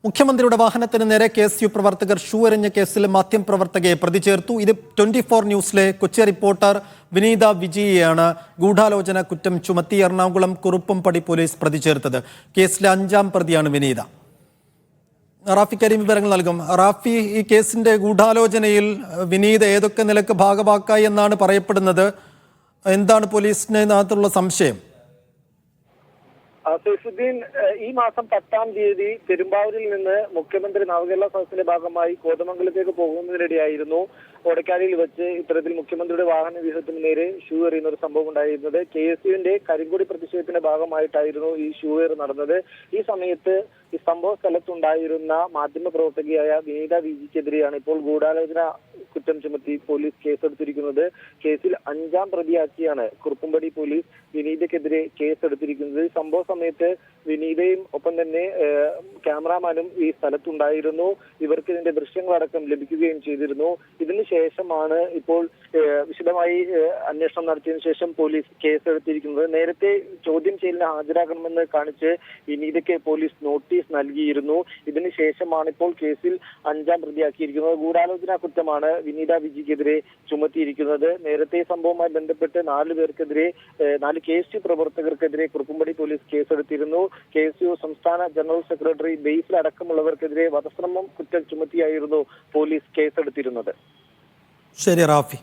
മുഖ്യമന്ത്രിയുടെ വാഹനത്തിന് നേരെ KSU പ്രവർത്തകർ ഷൂ എറിഞ്ഞ കേസിൽ മാധ്യമപ്രവർത്തകയെ പ്രതി ചേർത്തു. ഇത് 24 ന്യൂസിലെ കൊച്ചി റിപ്പോർട്ടർ വിനീത വിജയിയെയാണ് ഗൂഢാലോചന കുറ്റം ചുമത്തി എറണാകുളം കുറുപ്പംപടി പോലീസ് പ്രതി ചേർത്തത്. കേസിലെ 5ാം പ്രതിയാണ് വിനീത. റാഫി കരീം വിവരങ്ങൾ നൽകും. റാഫി, ഈ കേസിന്റെ ഗൂഢാലോചനയിൽ വിനീത ഏതൊക്കെ നിലക്ക് ഭാഗവാക്കായി എന്നാണ് പറയപ്പെടുന്നത്? എന്താണ് പോലീസിനകത്തുള്ള സംശയം? സൈഫുദ്ദീൻ, ഈ മാസം 10-ാം തീയതി പെരുമ്പാവൂരിൽ നിന്ന് മുഖ്യമന്ത്രി നവകേരള സദസ്സിന്റെ ഭാഗമായി കോതമംഗലത്തേക്ക് പോകുന്നതിനിടെയായിരുന്നു ഓടക്കാലിയിൽ വെച്ച് ഇത്തരത്തിൽ മുഖ്യമന്ത്രിയുടെ വാഹന വ്യൂഹത്തിന് നേരെ ഷൂ എറിയുന്ന ഒരു സംഭവം ഉണ്ടായിരുന്നത്. KSUവിന്റെ കരിങ്കൊടി പ്രതിഷേധത്തിന്റെ ഭാഗമായിട്ടായിരുന്നു ഈ ഷൂ എറി നടന്നത്. ഈ സമയത്ത് ഈ സംഭവ സ്ഥലത്തുണ്ടായിരുന്ന മാധ്യമ പ്രവർത്തകയായ വിനീത വിജിക്കെതിരെയാണ് ഇപ്പോൾ ഗൂഢാലോചന കുറ്റം ചുമത്തി പോലീസ് കേസെടുത്തിരിക്കുന്നത്. കേസിൽ 5ാം പ്രതിയാക്കിയാണ് കുറുപ്പംപടി പോലീസ് വിനീതയ്ക്കെതിരെ കേസെടുത്തിരിക്കുന്നത്. സംഭവ സമയത്ത് വിനീതയും ഒപ്പം തന്നെ ക്യാമറാമാനും ഈ സ്ഥലത്തുണ്ടായിരുന്നു. ഇവർക്ക് ഇതിന്റെ ദൃശ്യങ്ങളടക്കം ലഭിക്കുകയും ചെയ്തിരുന്നു. ഇതിനുശേഷമാണ് ഇപ്പോൾ വിശദമായി അന്വേഷണം നടത്തിയതിനു ശേഷം പോലീസ് കേസെടുത്തിരിക്കുന്നത്. നേരത്തെ ചോദ്യം ചെയ്യലിന് ഹാജരാകണമെന്ന് കാണിച്ച് വിനീതയ്ക്ക് പോലീസ് നോട്ടീസ് നൽകിയിരുന്നു. ഇതിനുശേഷമാണ് ഇപ്പോൾ കേസിൽ 5ാം പ്രതിയാക്കിയിരിക്കുന്നത്. ഗൂഢാലോചന കുറ്റമാണ് വിനീത വിജിക്കെതിരെ ചുമത്തിയിരിക്കുന്നത്. നേരത്തെ സംഭവവുമായി ബന്ധപ്പെട്ട് 4 പേർക്കെതിരെ 4 KSU പ്രവർത്തകർക്കെതിരെ കുറുപ്പംപടി പോലീസ് കേസെടുത്തിരുന്നു. KSU സംസ്ഥാന ജനറൽ സെക്രട്ടറി ബെയ്സിൽ അടക്കമുള്ളവർക്കെതിരെ വധശ്രമം കുറ്റം ചുമത്തിയായിരുന്നു പോലീസ് കേസെടുത്തിരുന്നത്. ശരി റാഫി.